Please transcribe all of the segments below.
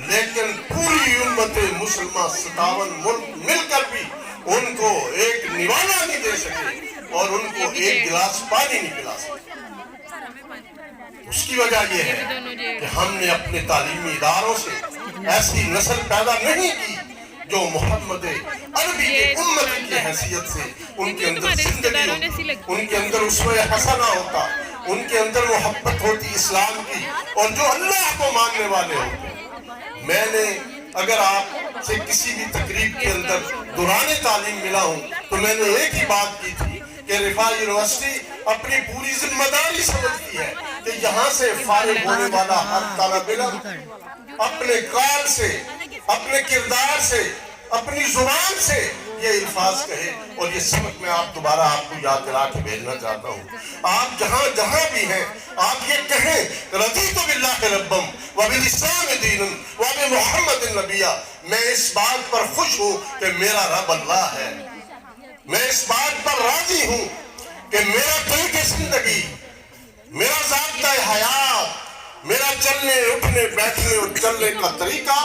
لیکن پوری امت مسلمہ 57 ملک مل کر بھی ان کو ایک نوالا نہیں دے سکے اور ان کو ایک گلاس پانی نہیں پلا سکے۔ اس کی وجہ یہ ہے کہ ہم نے اپنے تعلیمی اداروں سے ایسی نسل پیدا نہیں کی جو محمد عربی کے امت کی حیثیت سے ان کے اندر زندگی ہوتی، ان کے اندر اسوہ حسنہ ہوتا، ان کے اندر محبت ہوتی اسلام کی، اور جو اللہ کو ماننے والے ہوتے۔ میں نے اگر آپ سے کسی بھی تقریب کے اندر دوران تعلیم ملا ہوں تو میں نے ایک ہی بات کی تھی کہ رفاع یونیورسٹی اپنی پوری ذمہ داری سمجھتی ہے کہ یہاں سے فارغ ہونے والا ہر طالب علم اپنے قال سے، اپنے کردار سے، اپنی زبان سے یہ الفاظ کہے، اور یہ سبق میں دوبارہ آپ کو یاد دلا کے بھیجنا چاہتا ہوں۔ آپ جہاں جہاں بھی ہیں آپ یہ کہیں رضیت باللہ ربم وبالاسلام دینا وبمحمد نبیا، میں اس بات پر خوش ہوں کہ میرا رب اللہ ہے، میں اس بات پر راضی ہوں کہ میرا طریق زندگی، میرا ضابطہ حیات، میرا چلنے اٹھنے بیٹھنے اور چلنے کا طریقہ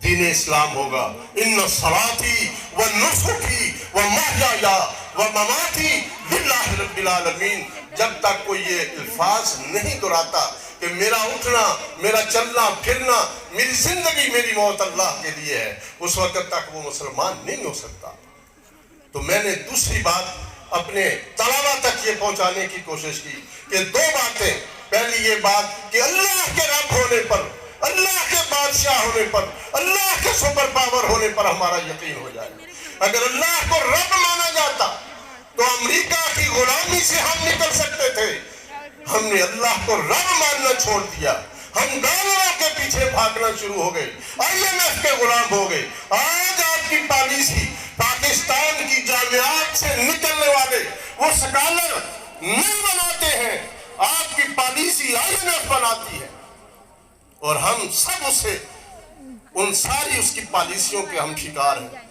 دین اسلام ہوگا۔ ان صلاتی و نسکی و محیایا و مماتی للہ رب العالمین، جب تک کوئی یہ الفاظ نہیں دہراتا کہ میرا اٹھنا، میرا چلنا پھرنا، میری زندگی، میری موت اللہ کے لیے ہے، اس وقت تک وہ مسلمان نہیں ہو سکتا۔ تو میں نے دوسری بات اپنے طلبہ تک یہ پہنچانے کی کوشش کی کہ دو باتیں، پہلی یہ بات کہ اللہ کے رب ہونے پر، اللہ کے بادشاہ ہونے پر، اللہ کے سپر پاور ہونے پر ہمارا یقین ہو جائے۔ اگر اللہ کو رب مانا جاتا تو امریکہ کی غلامی سے ہم نکل سکتے تھے، ہم نے اللہ کو رب ماننا چھوڑ دیا، ہم ڈالروں کے پیچھے بھاگنا شروع ہو گئے، IMF کے غلام ہو گئے۔ آج آپ کی پالیسی پاکستان کی جامعات سے نکلنے والے وہ سکالر نہیں بناتے ہیں، آپ کی پالیسی IMF بناتی ہے، اور ہم سب اسے، ان ساری اس کی پالیسیوں کے ہم شکار ہیں۔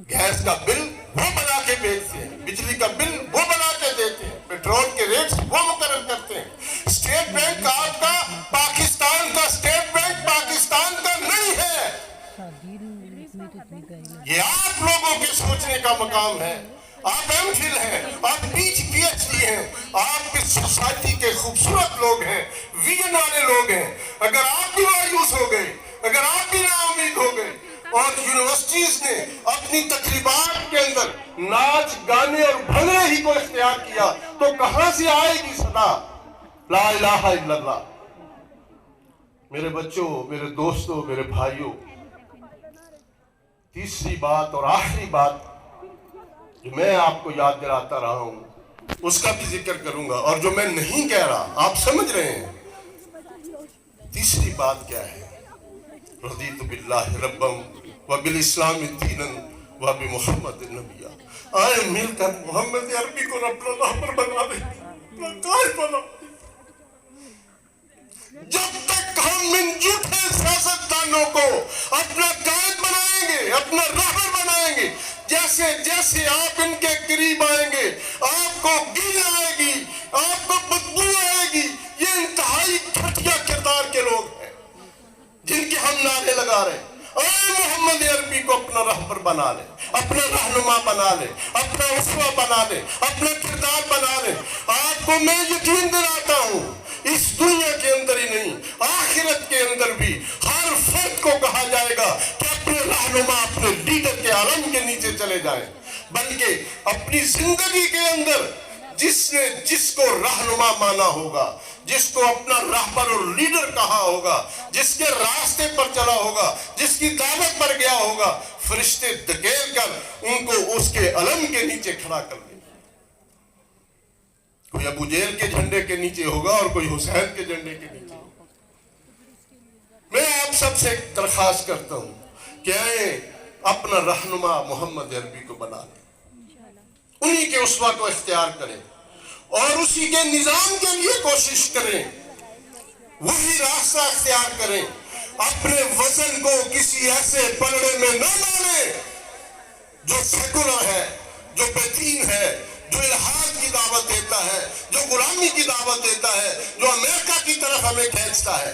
گیس کا بل وہ بنا کے بیچتے ہیں، بجلی کا بل وہ بنا کے دیتے ہیں، پیٹرول کے ریٹس وہ مقرر کرتے ہیں۔ اسٹیٹ بینک آپ کا، پاکستان کا اسٹیٹ بینک پاکستان کا نہیں ہے۔ یہ آپ لوگوں کے سوچنے کا مقام ہے۔ آپ MPhil ہیں، آپ PhD ہیں، آپ اس سوسائٹی کے خوبصورت لوگ ہیں، ویژن والے لوگ ہیں۔ اگر آپ بھی مایوس ہو گئے، اگر آپ بھی نا امید ہو گئے، اور یونیورسٹیز نے اپنی تقریبات کے اندر ناچ گانے اور بھنگڑے ہی کو اختیار کیا، تو کہاں سے آئے گی صدا لا الہ الا اللہ؟ میرے بچوں، میرے دوستوں، میرے بھائیوں، تیسری بات اور آخری بات جو میں آپ کو یاد دلاتا رہا ہوں اس کا بھی ذکر کروں گا، اور جو میں نہیں کہہ رہا آپ سمجھ رہے ہیں۔ تیسری بات کیا ہے؟ رضیت باللہ ربم وبالاسلام دینا وبمحمد نبیا۔ آئے مل کر محمد عربی کو رب اللہ پر بنا دیں، قائد بنا دیں۔ جب تک ہم ان جھوٹے سیاستدانوں کو اپنا قائد بنائیں گے، اپنا رہبر بنائیں گے، جیسے جیسے آپ ان کے قریب آئیں گے آپ کو گیل آئے گی، آپ کو بدبو آئے گی۔ یہ انتہائی گھٹیا کردار کے لوگ ہیں جن کے ہم نعرے لگا رہے ہیں۔ اے محمد عربی کو اپنا رہبر بنا لے، اپنا رہنما بنا لے، اپنا اسوہ بنا لے، اپنا کردار بنا لے۔ آپ کو میں یقین دلاتا ہوں اس دنیا کے اندر ہی نہیں، آخرت کے اندر بھی ہر فرد کو کہا جائے گا کہ اپنے رہنما، اپنے لیڈر کے علم کے نیچے چلے جائیں، بلکہ اپنی زندگی کے اندر جس نے جس کو رہنما مانا ہوگا، جس کو اپنا رہبر اور لیڈر کہا ہوگا، جس کے راستے پر چلا ہوگا، جس کی دعوت پر گیا ہوگا، فرشتے دھکیل کر ان کو اس کے علم کے نیچے کھڑا کر دیں۔ کوئی ابو جہل کے جھنڈے کے نیچے ہوگا اور کوئی حسین کے جھنڈے کے نیچے ہوگا۔ میں آپ سب سے ایک درخواست کرتا ہوں کہ آئیں اپنا رہنما محمد عربی کو بنا لیں، انہی کے اسوہ کو اختیار کریں اور اسی کے نظام کے لیے کوشش کریں، وہی راستہ اختیار کریں۔ اپنے وزن کو کسی ایسے پلڑے میں نہ ڈالیں جو سیکولر ہے، جو بدین ہے، جو الحاد کی دعوت دیتا ہے، جو غلامی کی دعوت دیتا ہے، جو امریکہ کی طرف ہمیں کھینچتا ہے۔